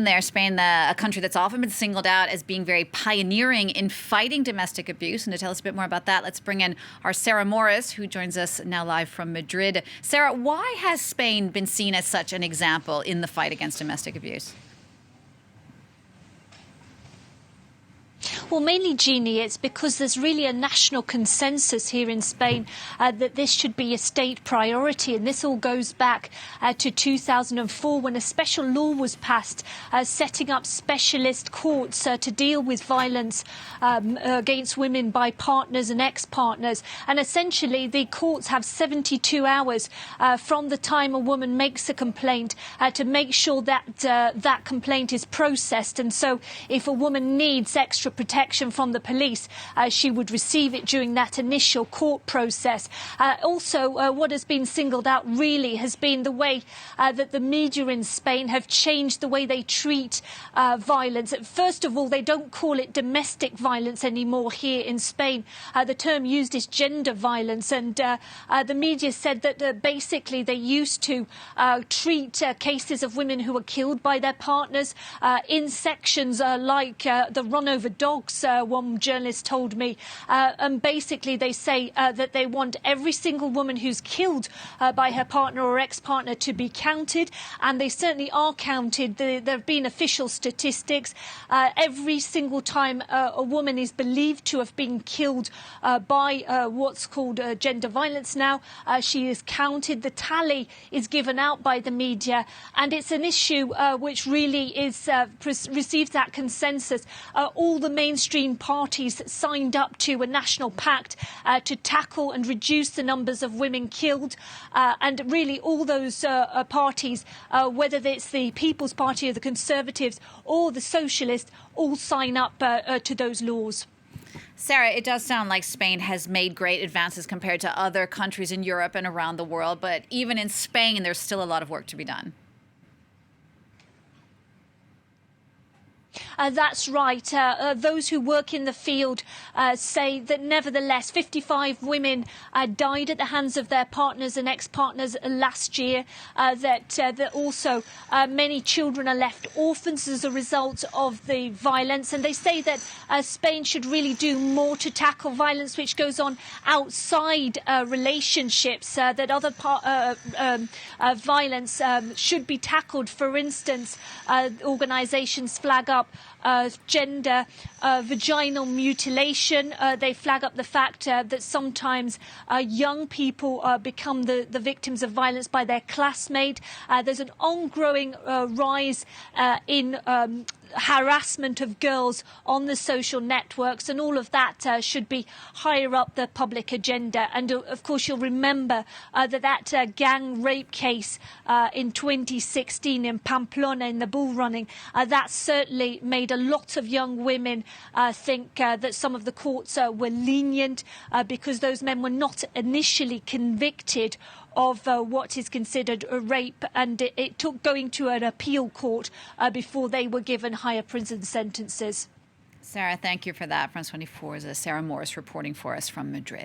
There, Spain, a country that's often been singled out as being very pioneering in fighting domestic abuse. And to tell us a bit more about that, let's bring in our Sarah Morris, who joins us now live from Madrid. Sarah, why has Spain been seen as such an example in the fight against domestic abuse? Well, mainly, Jeannie, it's because there's really a national consensus here in Spain that this should be a state priority. And this all goes back to 2004 when a special law was passed setting up specialist courts to deal with violence against women by partners and ex-partners. And essentially, the courts have 72 hours from the time a woman makes a complaint to make sure that that complaint is processed. And so if a woman needs extra protection from the police, she would receive it during that initial court process. Also, what has been singled out really has been the way that the media in Spain have changed the way they treat violence. First of all, they don't call it domestic violence anymore here in Spain. The term used is gender violence, and the media said that basically they used to treat cases of women who were killed by their partners in sections like the run-over dogs, one journalist told me. And basically they say that they want every single woman who's killed by her partner or ex-partner to be counted, and they certainly are counted. There have been official statistics. Every single time a woman is believed to have been killed by what's called gender violence now, she is counted. The tally is given out by the media, and it's an issue which really is receives that consensus. All the mainstream parties signed up to a national pact to tackle and reduce the numbers of women killed, and really all those parties, whether it's the People's Party or the Conservatives or the Socialists, all sign up to those laws. Sarah, it does sound like Spain has made great advances compared to other countries in Europe and around the world, but even in Spain, there's still a lot of work to be done. That's right. Those who work in the field say that nevertheless 55 women died at the hands of their partners and ex-partners last year, that also many children are left orphans as a result of the violence. And they say that Spain should really do more to tackle violence which goes on outside relationships, that other violence should be tackled. For instance, organisations flag up gender, vaginal mutilation. They flag up the fact that sometimes young people become the victims of violence by their classmate. There's an ongoing rise in harassment of girls on the social networks, and all of that should be higher up the public agenda. And of course you'll remember that gang rape case in 2016 in Pamplona in the bull running, that certainly made a lot of young women think that some of the courts were lenient because those men were not initially convicted of what is considered a rape, and it took going to an appeal court before they were given higher prison sentences. Sarah, thank you for that. France 24's Sarah Morris reporting for us from Madrid.